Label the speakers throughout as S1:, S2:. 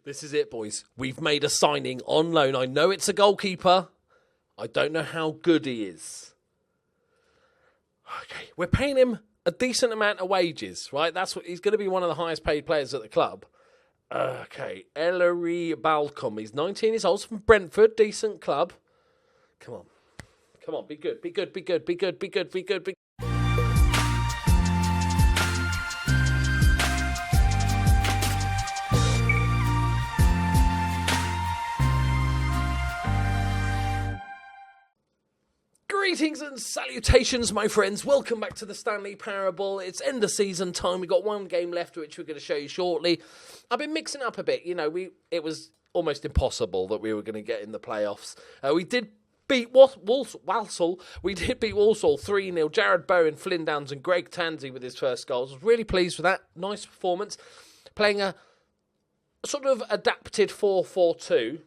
S1: This is it, boys. We've made a signing on loan. I know it's a goalkeeper. I don't know how good he is. Okay, we're paying him a decent amount of wages, right? That's what he's going to be one of the highest paid players at the club. Okay, Ellery Balcom. He's 19 years old, from Brentford, decent club. Come on, be good, be good, be good, be good, be good, be good, be good. Greetings and salutations, my friends. Welcome back to the Stanley Parable. It's end of season time. We've got one game left, which we're going to show you shortly. I've been mixing up a bit. You know, it was almost impossible that we were going to get in the playoffs. We did beat Walsall. We did beat Walsall 3-0. Jared Bowen, Flynn Downs and Greg Tansey with his first goals. I was really pleased with that. Nice performance. Playing a sort of adapted 4-4-2.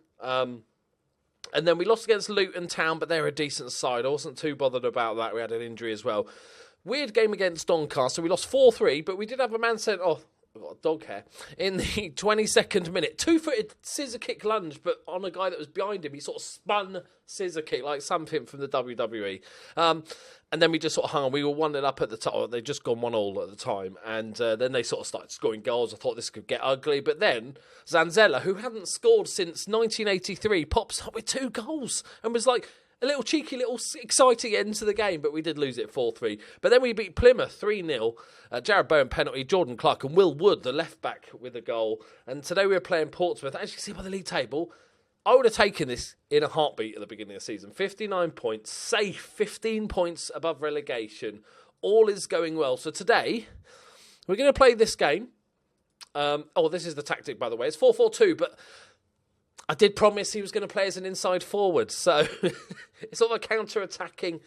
S1: And then we lost against Luton Town, but they're a decent side. I wasn't too bothered about that. We had an injury as well. Weird game against Doncaster. We lost 4-3, but we did have a man sent off. I've got a dog hair. In the 22nd minute. Two-footed scissor kick lunge, but on a guy that was behind him. He sort of spun scissor kick like something from the WWE. And then we just sort of hung on. We were 1-0 up at the time. They'd just gone 1-1 at the time. And then they sort of started scoring goals. I thought this could get ugly. But then Zanzella, who hadn't scored since 1983, pops up with 2 goals. And was like a little cheeky, little exciting end to the game. But we did lose it 4-3. But then we beat Plymouth 3-0. Jared Bowen penalty, Jordan Clark and Will Wood, the left-back, with a goal. And today we were playing Portsmouth. As you can see by the league table, I would have taken this in a heartbeat at the beginning of the season. 59 points, safe, 15 points above relegation. All is going well. So today, we're going to play this game. This is the tactic, by the way. It's 4-4-2, but I did promise he was going to play as an inside forward. So it's sort of a counter-attacking.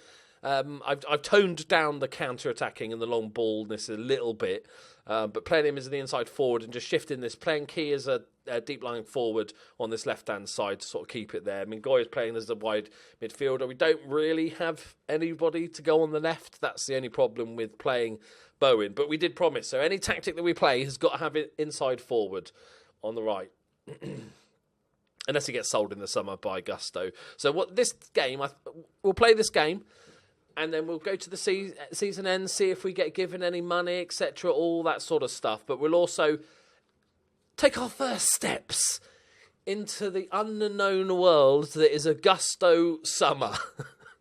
S1: I've toned down the counter-attacking and the long ballness a little bit. But playing him as the inside forward and just shifting this, playing Key as a deep-lying forward on this left-hand side to sort of keep it there. I mean, Goy is playing as the wide midfielder. We don't really have anybody to go on the left. That's the only problem with playing Bowen. But we did promise. So any tactic that we play has got to have it inside forward on the right. Unless he gets sold in the summer by Gusto. So we'll play this game. And then we'll go to the season end, see if we get given any money, etc., all that sort of stuff. But we'll also take our first steps into the unknown world that is a Gusto summer.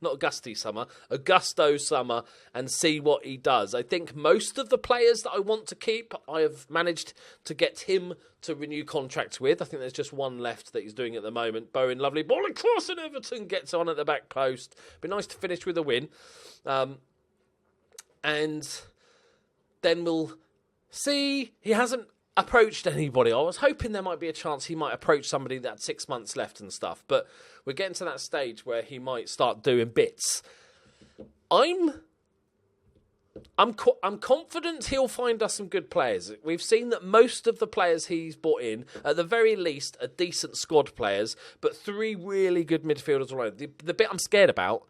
S1: Not a gusty summer, a Gusto summer, and see what he does. I think most of the players that I want to keep, I have managed to get him to renew contracts with. I think there's just one left that he's doing at the moment. Bowen, lovely ball across, and Everton gets on at the back post. Be nice to finish with a win. And then we'll see. He hasn't approached anybody. I was hoping there might be a chance he might approach somebody that had 6 months left and stuff, but we're getting to that stage where he might start doing bits. I'm confident he'll find us some good players. We've seen that most of the players he's brought in, at the very least, are decent squad players, but 3 really good midfielders all around. The bit I'm scared about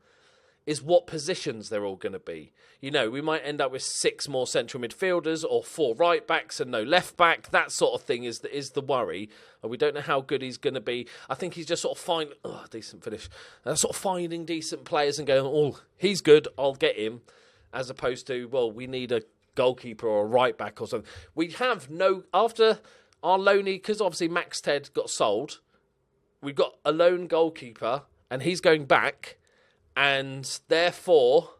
S1: is what positions they're all going to be. You know, we might end up with 6 more central midfielders or 4 right-backs and no left-back. That sort of thing is the worry. And we don't know how good he's going to be. I think he's just sort of decent finish. Sort of finding decent players and going, he's good, I'll get him. As opposed to, we need a goalkeeper or a right-back or something. We have after our loanee, because obviously Max Ted got sold, we've got a lone goalkeeper and he's going back. And therefore,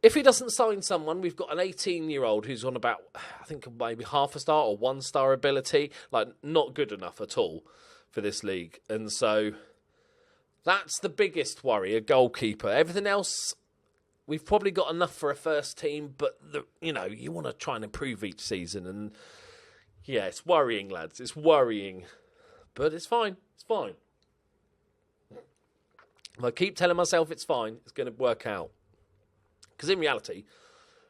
S1: if he doesn't sign someone, we've got an 18-year-old who's on about, I think, maybe half a star or 1-star ability. Like, not good enough at all for this league. And so that's the biggest worry, a goalkeeper. Everything else, we've probably got enough for a first team, but, you want to try and improve each season. And, yeah, it's worrying, lads. It's worrying. But it's fine. It's fine. If I keep telling myself it's fine, it's going to work out. Because in reality,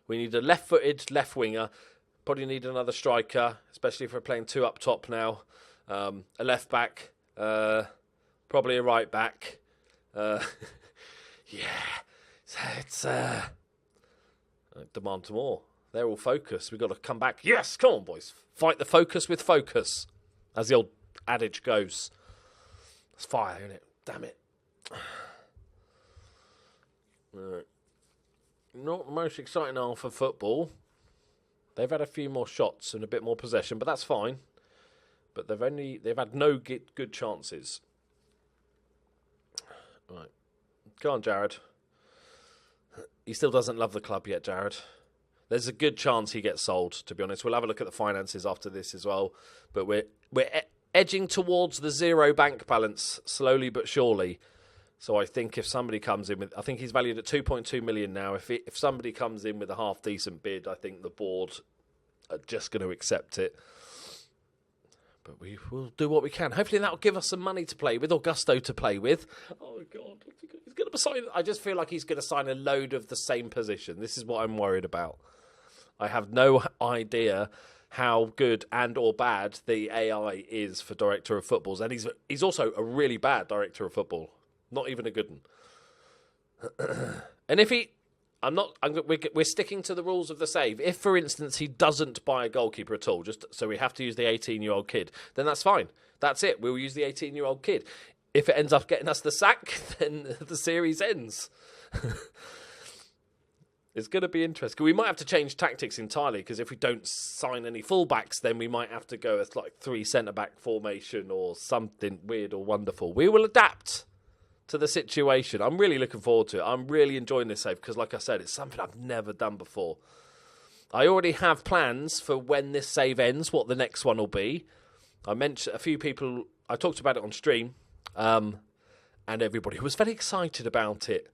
S1: we need a left-footed left winger. Probably need another striker, especially if we're playing 2 up top now. A left-back. Probably a right-back. It's demand more. They're all focused. We've got to come back. Yes, come on, boys. Fight the focus with focus. As the old adage goes. It's fire, isn't it? Damn it. Right. Not the most exciting half of football. They've had a few more shots and a bit more possession, but that's fine. But they've had no good chances. Right. Go on, Jared. He still doesn't love the club yet, Jared. There's a good chance he gets sold, to be honest. We'll have a look at the finances after this as well. But we're edging towards the zero bank balance, slowly but surely. So I think if somebody comes in with... I think he's valued at 2.2 million now. If somebody comes in with a half-decent bid, I think the board are just going to accept it. But we will do what we can. Hopefully that will give us some money to play with, or gusto to play with. Oh, God. He's going to sign... I just feel like he's going to sign a load of the same position. This is what I'm worried about. I have no idea how good and or bad the AI is for director of footballs. And he's also a really bad director of football. Not even a good one. And if he... we're sticking to the rules of the save. If, for instance, he doesn't buy a goalkeeper at all, just so we have to use the 18-year-old kid, then that's fine. That's it. We'll use the 18-year-old kid. If it ends up getting us the sack, then the series ends. It's going to be interesting. We might have to change tactics entirely, because if we don't sign any fullbacks, then we might have to go with like 3 centre-back formation or something weird or wonderful. We will adapt to the situation. I'm really looking forward to it. I'm really enjoying this save because, like I said, it's something I've never done before. I already have plans for when this save ends, what the next one will be. I mentioned a few people, I talked about it on stream, and everybody was very excited about it.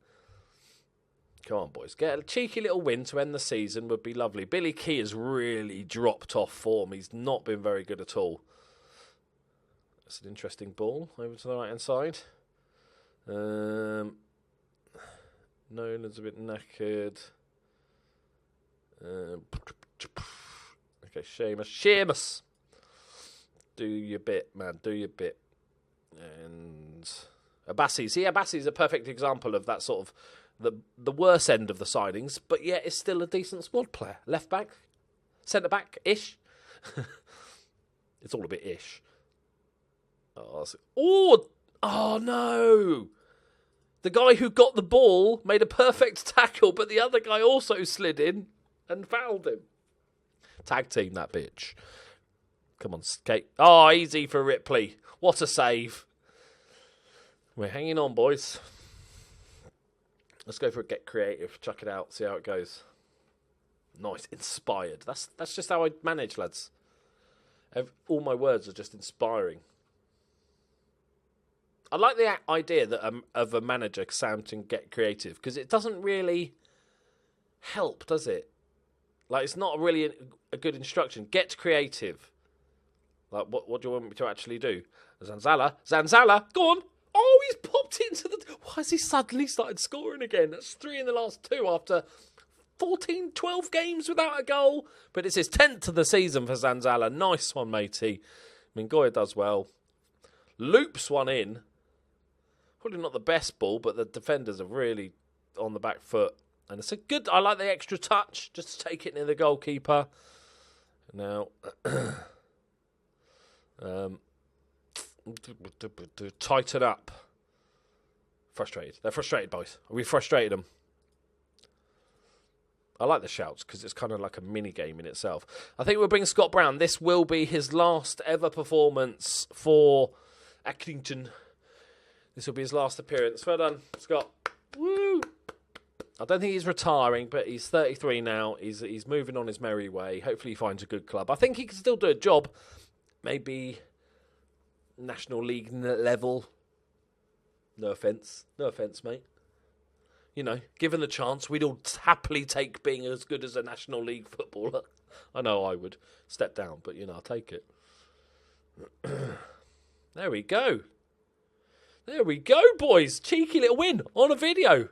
S1: Come on, boys. Get a cheeky little win to end the season would be lovely. Billy Key has really dropped off form. He's not been very good at all. That's an interesting ball over to the right-hand side. Nolan's a bit knackered. Okay, Seamus. Do your bit, man. Do your bit. And Abassi. See, Abassi's a perfect example of that sort of the worst end of the signings, but yet it's still a decent squad player. Left back, centre back ish. It's all a bit ish. Oh no! The guy who got the ball made a perfect tackle, but the other guy also slid in and fouled him. Tag team that bitch. Come on, skate. Oh, easy for Ripley. What a save. We're hanging on, boys. Let's go for a get creative. Chuck it out. See how it goes. Nice. Inspired. That's just how I manage, lads. All my words are just inspiring. I like the idea that of a manager sounding get creative, because it doesn't really help, does it? Like, it's not really a good instruction. Get creative. Like, what do you want me to actually do? Zanzala, go on. Oh, he's popped into the... Why has he suddenly started scoring again? That's 3 in the last 2 after 14, 12 games without a goal. But it's his 10th of the season for Zanzala. Nice one, matey. Mingoya does well. Loops one in. Probably not the best ball, but the defenders are really on the back foot. And it's a good... I like the extra touch, just to take it near the goalkeeper. Now... tighten up. Frustrated. They're frustrated, boys. We frustrated them. I like the shouts because it's kind of like a mini game in itself. I think we'll bring Scott Brown. This will be his last ever performance for Accrington. This will be his last appearance. Well done, Scott. Woo! I don't think he's retiring, but he's 33 now. He's moving on his merry way. Hopefully he finds a good club. I think he can still do a job. Maybe National League level. No offence, mate. You know, given the chance, we'd all happily take being as good as a National League footballer. I know I would step down, but, you know, I'll take it. There we go. There we go, boys. Cheeky little win on a video.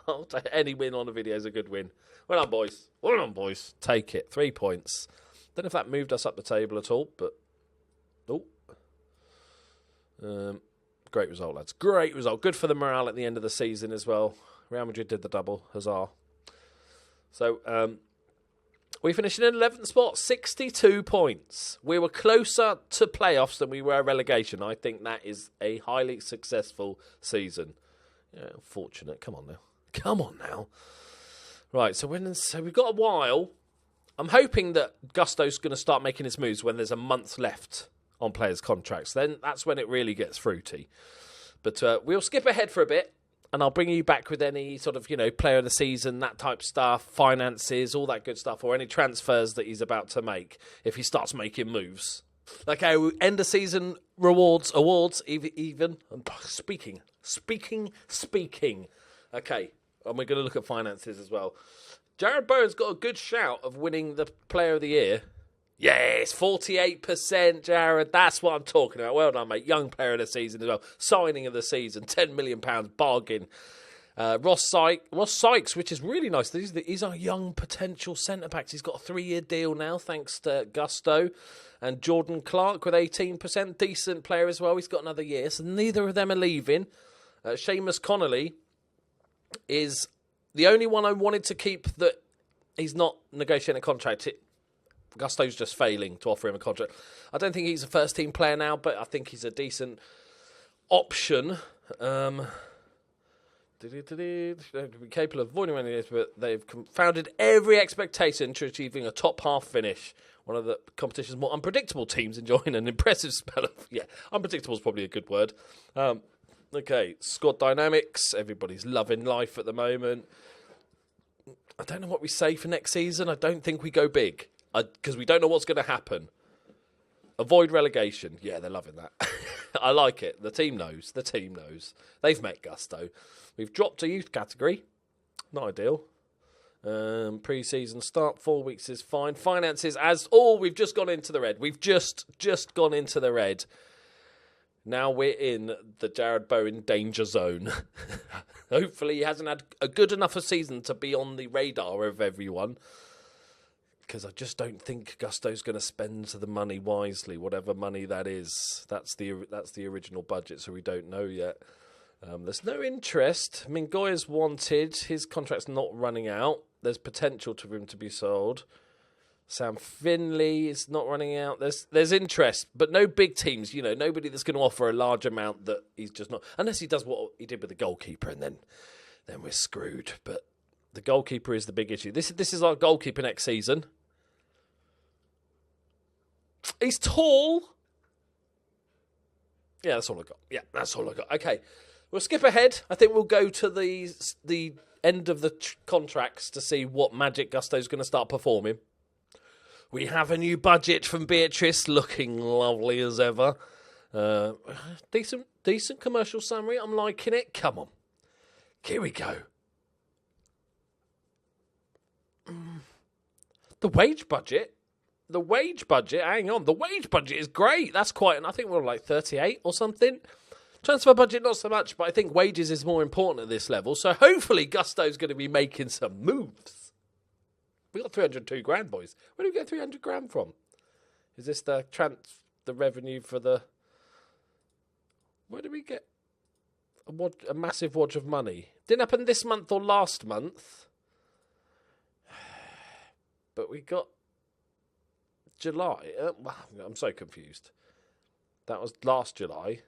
S1: I'll take any win on a video is a good win. Well done, boys. Well done, boys. Take it. 3 points. Don't know if that moved us up the table at all, but... great result, lads. Great result. Good for the morale at the end of the season as well. Real Madrid did the double. Huzzah. So, We finished in 11th spot, 62 points. We were closer to playoffs than we were relegation. I think that is a highly successful season. Yeah, fortunate. Come on now. Right, so we've got a while. I'm hoping that Gusto's going to start making his moves when there's a month left on players' contracts. Then that's when it really gets fruity. But we'll skip ahead for a bit. And I'll bring you back with any sort of, player of the season, that type stuff, finances, all that good stuff, or any transfers that he's about to make if he starts making moves. Okay, we end the season awards, even. I'm speaking. Okay, and we're going to look at finances as well. Jared Bowen's got a good shout of winning the Player of the Year. Yes, 48%, Jared. That's what I'm talking about. Well done, mate. Young player of the season as well. Signing of the season, £10 million bargain. Ross Sykes, which is really nice. These are young potential centre-backs. He's got a 3-year deal now, thanks to Gusto. And Jordan Clark with 18%. Decent player as well. He's got another year. So neither of them are leaving. Seamus Connolly is the only one I wanted to keep that he's not negotiating a contract. Gusto's just failing to offer him a contract. I don't think he's a first-team player now, but I think he's a decent option. Capable of avoiding any of this, but they've confounded every expectation to achieving a top-half finish. One of the competition's more unpredictable teams enjoying an impressive spell of... Yeah, unpredictable is probably a good word. Okay, squad dynamics. Everybody's loving life at the moment. I don't know what we say for next season. I don't think we go big. Because we don't know what's going to happen. Avoid relegation. Yeah, they're loving that. I like it. The team knows. They've met Gusto. We've dropped a youth category. Not ideal. Pre-season start. 4 weeks is fine. Finances we've just gone into the red. We've just gone into the red. Now we're in the Jared Bowen danger zone. Hopefully he hasn't had a good enough a season to be on the radar of everyone. Because I just don't think Gusto's going to spend the money wisely, whatever money that is. That's the original budget, so we don't know yet. There's no interest. Mingoya's wanted. His contract's not running out. There's potential for him to be sold. Sam Finley is not running out. There's interest, but no big teams. Nobody that's going to offer a large amount that he's just not. Unless he does what he did with the goalkeeper, and then we're screwed. But the goalkeeper is the big issue. This is our goalkeeper next season. He's tall. Yeah, that's all I got. Okay, we'll skip ahead. I think we'll go to the end of the contracts to see what magic Gusto's going to start performing. We have a new budget from Beatrice, looking lovely as ever. Decent commercial summary. I'm liking it. Come on. Here we go. The wage budget, hang on. The wage budget is great. That's quite, I think we're like 38 or something. Transfer budget, not so much, but I think wages is more important at this level. So hopefully Gusto's going to be making some moves. We got 302 grand, boys. Where do we get 300 grand from? Is this the revenue for the... Where do we get a massive wad of money? Didn't happen this month or last month. But we got July. I'm so confused. That was last July.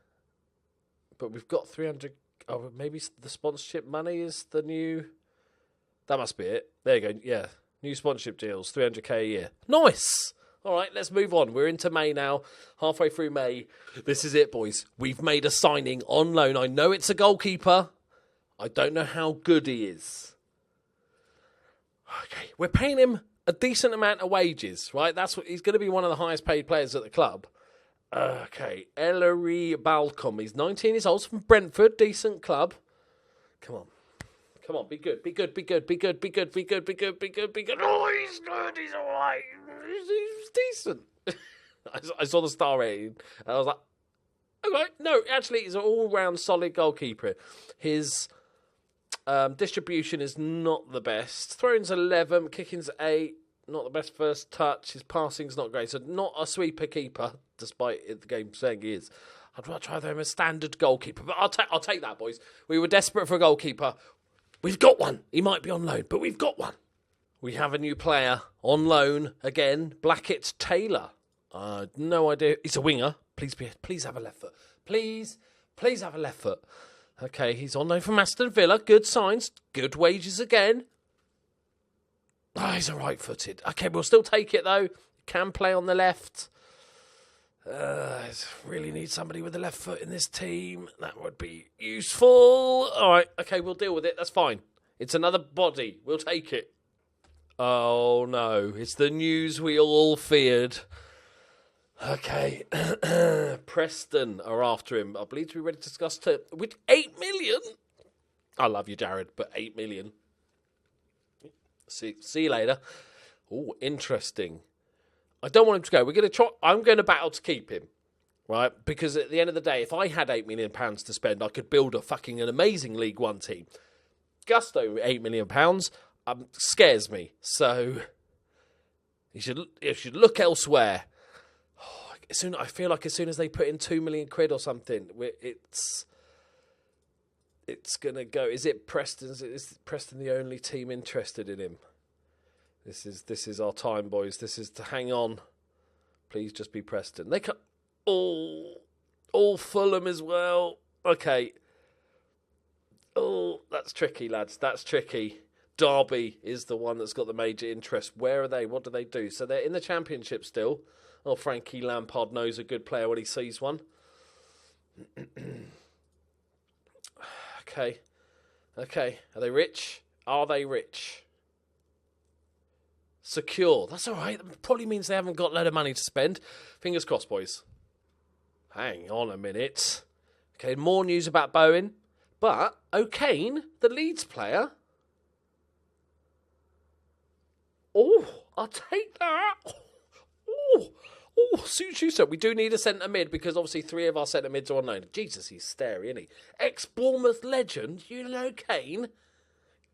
S1: But we've got 300... Oh, maybe the sponsorship money is the new... That must be it. There you go. Yeah. New sponsorship deals. 300k a year. Nice! All right, let's move on. We're into May now. Halfway through May. This is it, boys. We've made a signing on loan. I know it's a goalkeeper. I don't know how good he is. Okay. We're paying him a decent amount of wages, right? He's going to be one of the highest paid players at the club. Okay, Ellery Balcom. He's 19 years old. He's from Brentford. Decent club. Come on, be good. Oh, he's good. He's all right. He's decent. I saw the star rating, and I was like, okay, no, actually, he's an all-round solid goalkeeper. His distribution is not the best. Throwing's 11, kicking's 8. Not the best first touch. His passing's not great. So not a sweeper keeper, despite the game saying he is. I'd rather him a standard goalkeeper. But I'll take that, boys. We were desperate for a goalkeeper. We've got one. He might be on loan, but we've got one. We have a new player on loan again, Blackett Taylor. No idea. He's a winger. Please have a left foot. Please have a left foot. Okay, he's on loan from Aston Villa. Good signs. Good wages again. He's a right-footed. Okay, we'll still take it, though. Can play on the left. Really need somebody with a left foot in this team. That would be useful. All right, okay, we'll deal with it. That's fine. It's another body. We'll take it. Oh, no. It's the news we all feared. Okay. Preston are after him. I believe to be ready to discuss with 8 million. I love you, Jared, but 8 million. See you later. Oh, interesting. I don't want him to go. We're going to try. I'm going to battle to keep him, right? Because at the end of the day, if I had £8 million to spend, I could build an amazing League One team. Gusto, £8 million, scares me. So you should look elsewhere. I feel like as soon as they put in £2 million or something, it's going to go. Is Preston the only team interested in him? This is our time, boys. This is to hang on. Please just be Preston. They can all Fulham as well. Okay. Oh, that's tricky, lads. That's tricky. Derby is the one that's got the major interest. Where are they? What do they do? So they're in the Championship still. Oh, Frankie Lampard knows a good player when he sees one. Okay. Are they rich? Secure. That's all right. That probably means they haven't got a load of money to spend. Fingers crossed, boys. Hang on a minute. Okay, more news about Bowen. But O'Kane, the Leeds player. Oh, I'll take that. Oh, suits you, sir. We do need a centre mid because obviously 3 of our centre mids are on loan. Jesus, he's starey, isn't he? Ex-Bournemouth legend, you know Kane.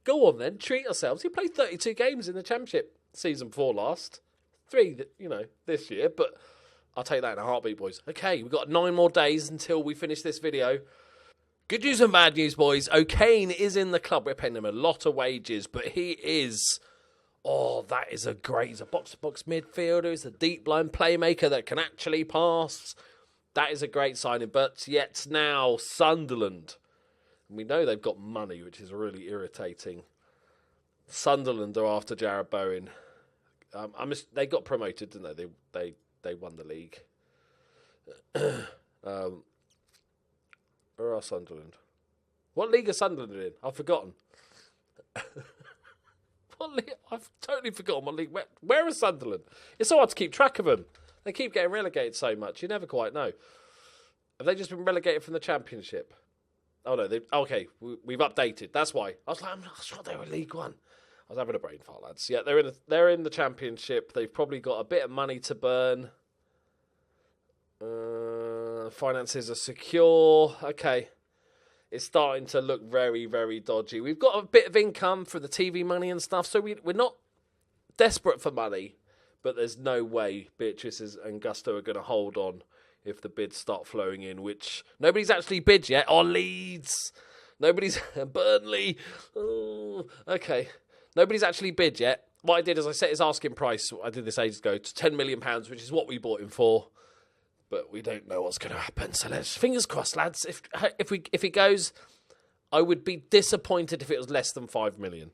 S1: Go on then, treat yourselves. He played 32 games in the Championship season 4 last. 3, this year, but I'll take that in a heartbeat, boys. Okay, we've got 9 more days until we finish this video. Good news and bad news, boys. O'Kane is in the club. We're paying him a lot of wages, but he is... Oh, that is he's a box-to-box midfielder. He's a deep-line playmaker that can actually pass. That is a great signing. But yet now, Sunderland. We know they've got money, which is really irritating. Sunderland are after Jared Bowen. They got promoted, didn't they? They won the league. Where are Sunderland? What league are Sunderland in? I've forgotten. I've totally forgotten what league. Where is Sunderland? It's so hard to keep track of them. They keep getting relegated so much. You never quite know. Have they just been relegated from the Championship? Oh, no. We've updated. That's why. I was like, I'm not sure they were League One. I was having a brain fart, lads. Yeah, they're in the Championship. They've probably got a bit of money to burn. Finances are secure. Okay. It's starting to look very, very dodgy. We've got a bit of income for the TV money and stuff, so we're not desperate for money, but there's no way Beatrice and Gusto are going to hold on if the bids start flowing in, which nobody's actually bid yet. Oh, Leeds! Burnley! Oh, okay. Nobody's actually bid yet. What I did is I set his asking price, I did this ages ago, to £10 million, which is what we bought him for. But we don't know what's going to happen. So let's fingers crossed, lads. If he goes, I would be disappointed if it was less than 5 million.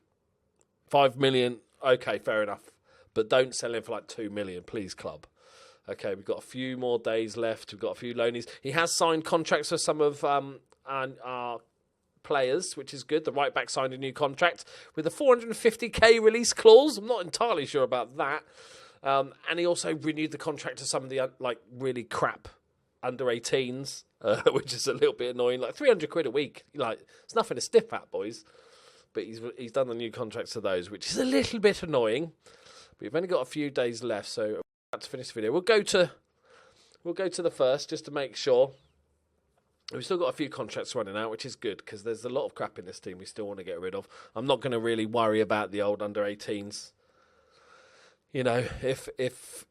S1: 5 million, okay, fair enough. But don't sell him for like 2 million, please, club. Okay, we've got a few more days left. We've got a few loanies. He has signed contracts for some of our players, which is good. The right back signed a new contract with a 450k release clause. I'm not entirely sure about that. And he also renewed the contract to some of the really crap under 18s, which is a little bit annoying. Like £300 a week, it's nothing to sniff at, boys. But he's done the new contracts to those, which is a little bit annoying. But we've only got a few days left, so we're about to finish the video. We'll go to the first just to make sure. We've still got a few contracts running out, which is good because there's a lot of crap in this team we still want to get rid of. I'm not going to really worry about the old under 18s. If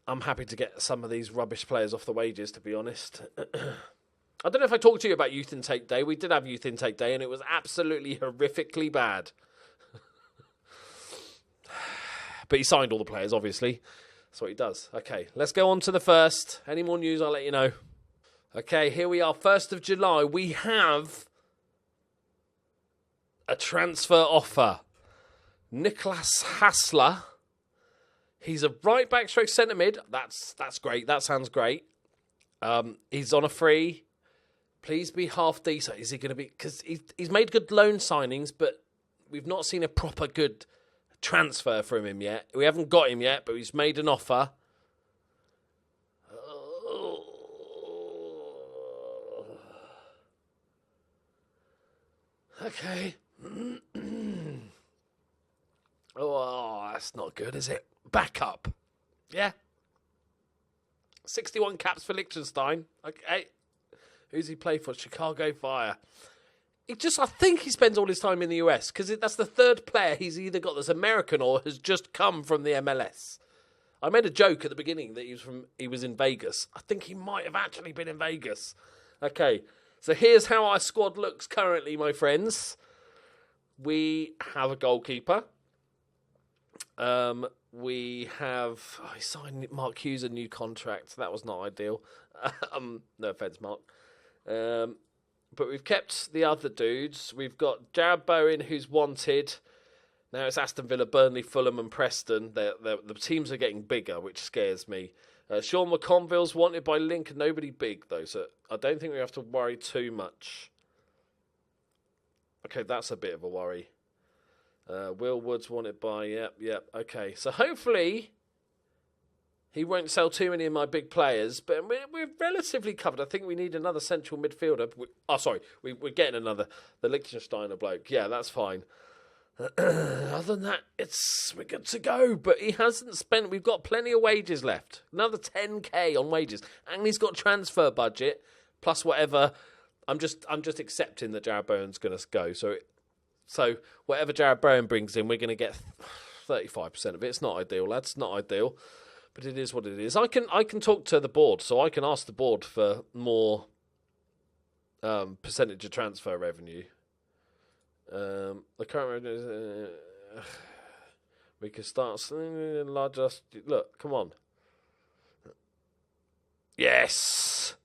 S1: I'm happy to get some of these rubbish players off the wages, to be honest. I don't know if I talked to you about Youth Intake Day. We did have Youth Intake Day, and it was absolutely horrifically bad. But he signed all the players, obviously. That's what he does. Okay, let's go on to the first. Any more news, I'll let you know. Okay, here we are, 1st of July. We have a transfer offer. Nicholas Hassler. He's a right back stroke centre mid. That's great. That sounds great. He's on a free. Please be half decent. Is he going to be... Because he's made good loan signings, but we've not seen a proper good transfer from him yet. We haven't got him yet, but he's made an offer. Okay. Oh, that's not good, is it? Back up. Yeah. 61 caps for Liechtenstein. Okay. Who's he play for? Chicago Fire. I think he spends all his time in the US because that's the third player he's either got that's American or has just come from the MLS. I made a joke at the beginning that he was in Vegas. I think he might have actually been in Vegas. Okay, so here's how our squad looks currently, my friends. We have a goalkeeper. We have... he signed Mark Hughes a new contract. That was not ideal. No offence, Mark. But we've kept the other dudes. We've got Jared Bowen, who's wanted. Now it's Aston Villa, Burnley, Fulham and Preston. The teams are getting bigger, which scares me. Sean McConville's wanted by Lincoln. Nobody big, though, so I don't think we have to worry too much. Okay, that's a bit of a worry. Will Woods wanted by... Yep. Okay, so hopefully... he won't sell too many of my big players, but we're relatively covered. I think we need another central midfielder. We're getting the Liechtensteiner bloke. Yeah, that's fine. Other than that, we're good to go. But he hasn't spent... we've got plenty of wages left. Another 10k on wages. And he's got transfer budget, plus whatever. I'm just accepting that Jared Bowen's going to go. So whatever Jared Bowen brings in, we're going to get 35% of it. It's not ideal, lads. It's not ideal. But it is what it is. I can talk to the board, so I can ask the board for more percentage of transfer revenue. The current revenue is... we can start... larger... Look, come on. Yes!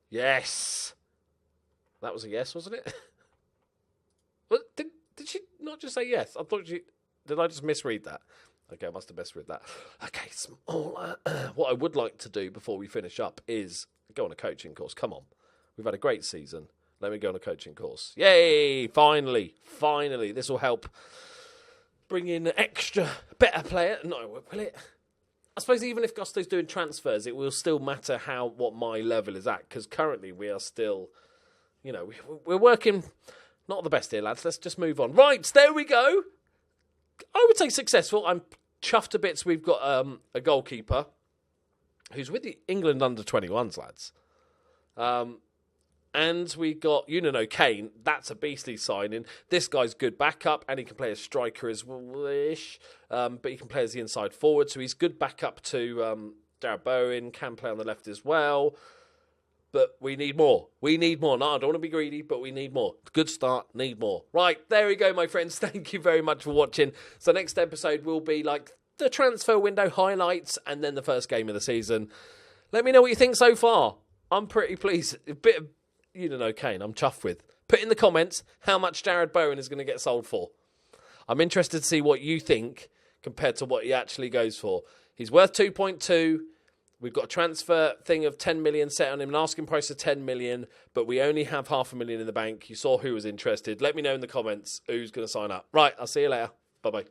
S1: Yes! That was a yes, wasn't it? Did she not just say yes? I thought she... Did I just misread that? Okay, I must have misread that. Okay, what I would like to do before we finish up is go on a coaching course. Come on. We've had a great season. Let me go on a coaching course. Yay! Finally. This will help bring in an extra, better player. No, will it? I suppose even if Gusto's doing transfers, it will still matter what my level is at, because currently we are still, we're working not the best here, lads. Let's just move on. Right, there we go. I would say successful. I'm chuffed to bits. We've got a goalkeeper who's with the England under-21s, lads. And we got Unino Kane. That's a beastly signing. This guy's good backup, and he can play as striker as well-ish. But he can play as the inside forward, so he's good backup to Jared Bowen. Can play on the left as well. But we need more. No, I don't want to be greedy, but we need more. Good start, need more. Right, there we go, my friends. Thank you very much for watching. So next episode will be like the transfer window highlights and then the first game of the season. Let me know what you think so far. I'm pretty pleased. A bit of, Kane, I'm chuffed with. Put in the comments how much Jared Bowen is going to get sold for. I'm interested to see what you think compared to what he actually goes for. He's worth 2.2. We've got a transfer thing of 10 million set on him, an asking price of 10 million, but we only have $500,000 in the bank. You saw who was interested. Let me know in the comments who's going to sign up. Right, I'll see you later. Bye-bye.